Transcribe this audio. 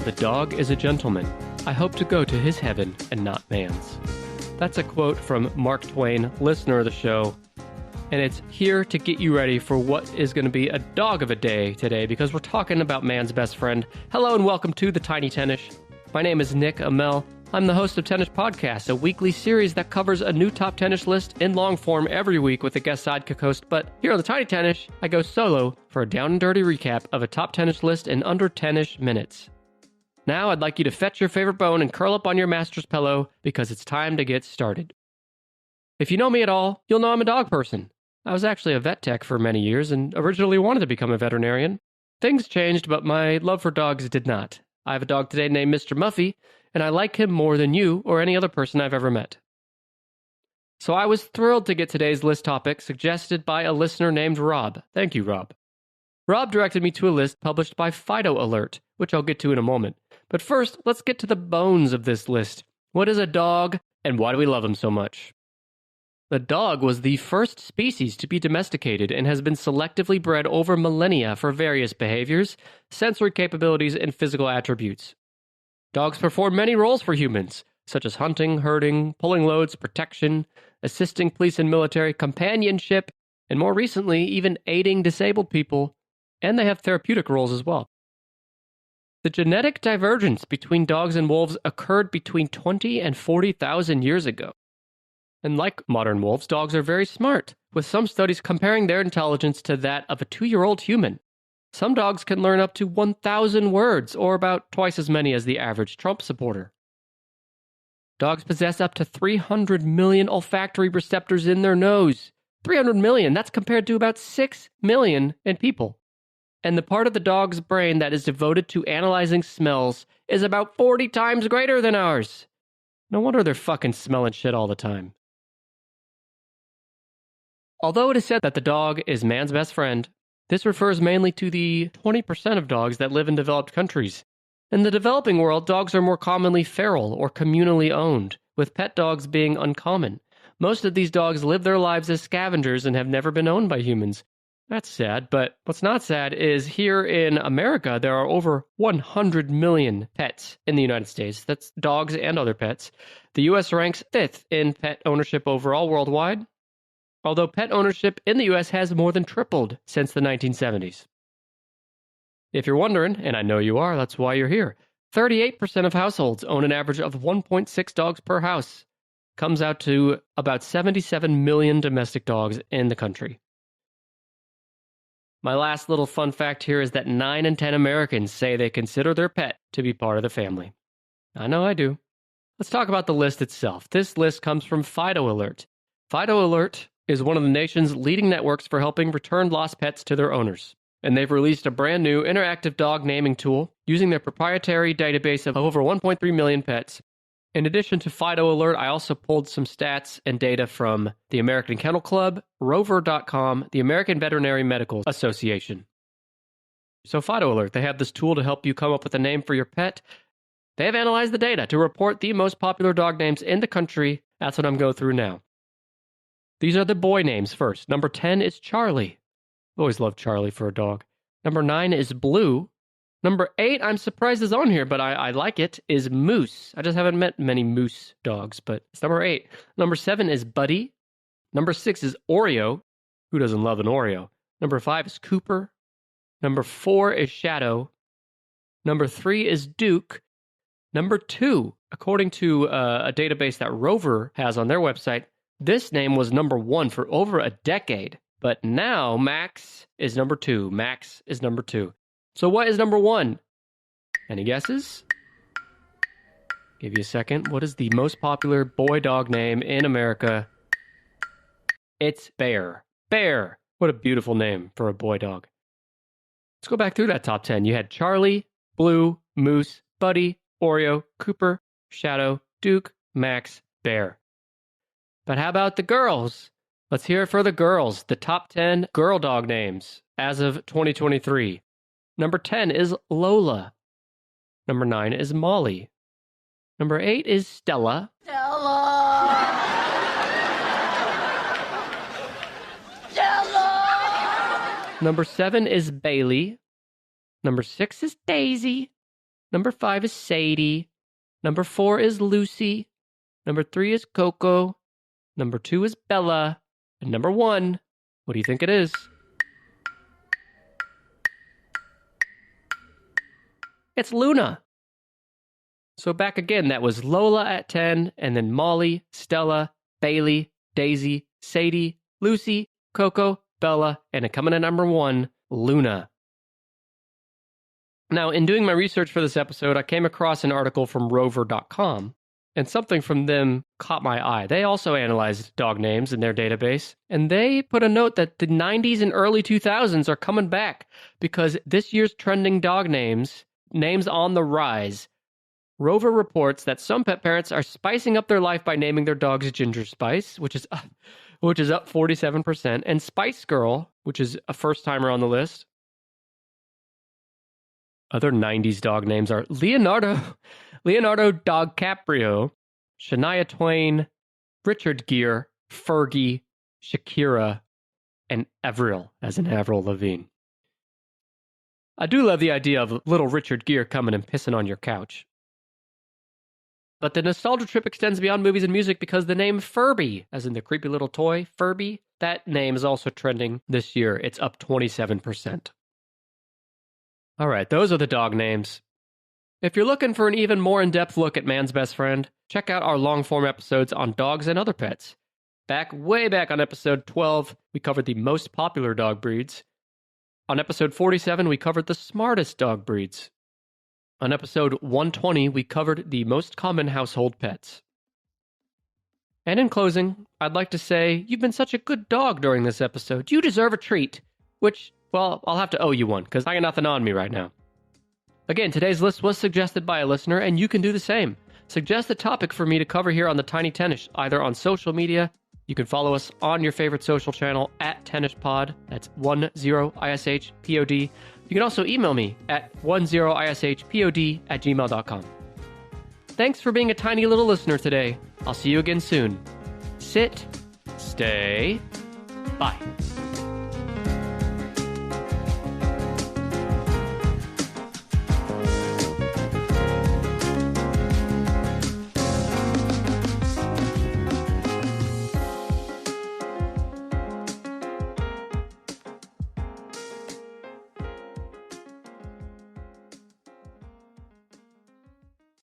The dog is a gentleman. I hope to go to his heaven and not man's. That's a quote from Mark Twain, listener of the show. And it's here to get you ready for what is going to be a dog of a day today, because we're talking about man's best friend. Hello and welcome to the Tiny Tennis. My name is Nick Emel. I'm the host of Tennis Podcast, a weekly series that covers a new top tennis list in long form every week with a guest sidekick host. But here on the Tiny Tennis, I go solo for a down and dirty recap of a top tennis list in under 10-ish minutes. Now I'd like you to fetch your favorite bone and curl up on your master's pillow because it's time to get started. If you know me at all, you'll know I'm a dog person. I was actually a vet tech for many years and originally wanted to become a veterinarian. Things changed, but my love for dogs did not. I have a dog today named Mr. Muffy, and I like him more than you or any other person I've ever met. So I was thrilled to get today's list topic suggested by a listener named Rob. Thank you, Rob. Rob directed me to a list published by FidoAlert, which I'll get to in a moment. But first, let's get to the bones of this list. What is a dog, and why do we love him so much? The dog was the first species to be domesticated and has been selectively bred over millennia for various behaviors, sensory capabilities, and physical attributes. Dogs perform many roles for humans, such as hunting, herding, pulling loads, protection, assisting police and military, companionship, and more recently, even aiding disabled people, and they have therapeutic roles as well. The genetic divergence between dogs and wolves occurred between 20 and 40,000 years ago. And like modern wolves, dogs are very smart, with some studies comparing their intelligence to that of a 2-year-old human. Some dogs can learn up to 1,000 words, or about twice as many as the average Trump supporter. Dogs possess up to 300 million olfactory receptors in their nose. 300 million, that's compared to about 6 million in people. And the part of the dog's brain that is devoted to analyzing smells is about 40 times greater than ours. No wonder they're fucking smelling shit all the time. Although it is said that the dog is man's best friend, this refers mainly to the 20% of dogs that live in developed countries. In the developing world, dogs are more commonly feral or communally owned, with pet dogs being uncommon. Most of these dogs live their lives as scavengers and have never been owned by humans. That's sad, but what's not sad is here in America, there are over 100 million pets in the United States. That's dogs and other pets. The U.S. ranks 5th in pet ownership overall worldwide, although pet ownership in the U.S. has more than tripled since the 1970s. If you're wondering, and I know you are, that's why you're here, 38% of households own an average of 1.6 dogs per house. Comes out to about 77 million domestic dogs in the country. My last little fun fact here is that 9 in 10 Americans say they consider their pet to be part of the family. I know I do. Let's talk about the list itself. This list comes from FidoAlert. FidoAlert is one of the nation's leading networks for helping return lost pets to their owners. And they've released a brand new interactive dog naming tool using their proprietary database of over 1.3 million pets. In addition to FidoAlert, I also pulled some stats and data from the American Kennel Club, Rover.com, the American Veterinary Medical Association. So FidoAlert, they have this tool to help you come up with a name for your pet. They have analyzed the data to report the most popular dog names in the country. That's what I'm going through now. These are the boy names first. Number 10 is Charlie. Always loved Charlie for a dog. Number 9 is Blue. Number 8, I'm surprised is on here, but I like it, is Moose. I just haven't met many Moose dogs, but it's number 8. Number 7 is Buddy. Number 6 is Oreo. Who doesn't love an Oreo? Number 5 is Cooper. Number 4 is Shadow. Number 3 is Duke. Number 2, according to a database that Rover has on their website, this name was number 1 for over a decade. But now Max is number 2. Max is number 2. So what is number 1? Any guesses? Give you a second. What is the most popular boy dog name in America? It's Bear. Bear. What a beautiful name for a boy dog. Let's go back through that top 10. You had Charlie, Blue, Moose, Buddy, Oreo, Cooper, Shadow, Duke, Max, Bear. But how about the girls? Let's hear it for the girls. The top 10 girl dog names as of 2023. Number 10 is Lola. Number 9 is Molly. Number 8 is Stella. Stella! Stella! Number 7 is Bailey. Number 6 is Daisy. Number 5 is Sadie. Number 4 is Lucy. Number 3 is Coco. Number 2 is Bella. And number 1, what do you think it is? It's Luna. So back again, that was Lola at 10, and then Molly, Stella, Bailey, Daisy, Sadie, Lucy, Coco, Bella, and coming in at number 1, Luna. Now, in doing my research for this episode, I came across an article from rover.com, and something from them caught my eye. They also analyzed dog names in their database, and they put a note that the 90s and early 2000s are coming back because this year's trending dog names on the rise. Rover reports that some pet parents are spicing up their life by naming their dogs Ginger Spice, which is up 47%, and Spice Girl, which is a first-timer on the list. Other 90s dog names are Leonardo DiCaprio, Shania Twain, Richard Gere, Fergie, Shakira, and Avril, as in Avril Lavigne. I do love the idea of little Richard Gere coming and pissing on your couch. But the nostalgia trip extends beyond movies and music because the name Furby, as in the creepy little toy, Furby, that name is also trending this year. It's up 27%. All right, those are the dog names. If you're looking for an even more in-depth look at man's best friend, check out our long-form episodes on dogs and other pets. Way back on episode 12, we covered the most popular dog breeds. On episode 47, we covered the smartest dog breeds. On episode 120, we covered the most common household pets. And in closing, I'd like to say, you've been such a good dog during this episode. You deserve a treat, which, well, I'll have to owe you one, because I got nothing on me right now. Again, today's list was suggested by a listener, and you can do the same. Suggest a topic for me to cover here on the Tiny Tennis, either on social media. You can follow us on your favorite social channel at TennisPod. That's 10ishpod. You can also email me at 10ishpod@gmail.com. Thanks for being a tiny little listener today. I'll see you again soon. Sit, stay, bye.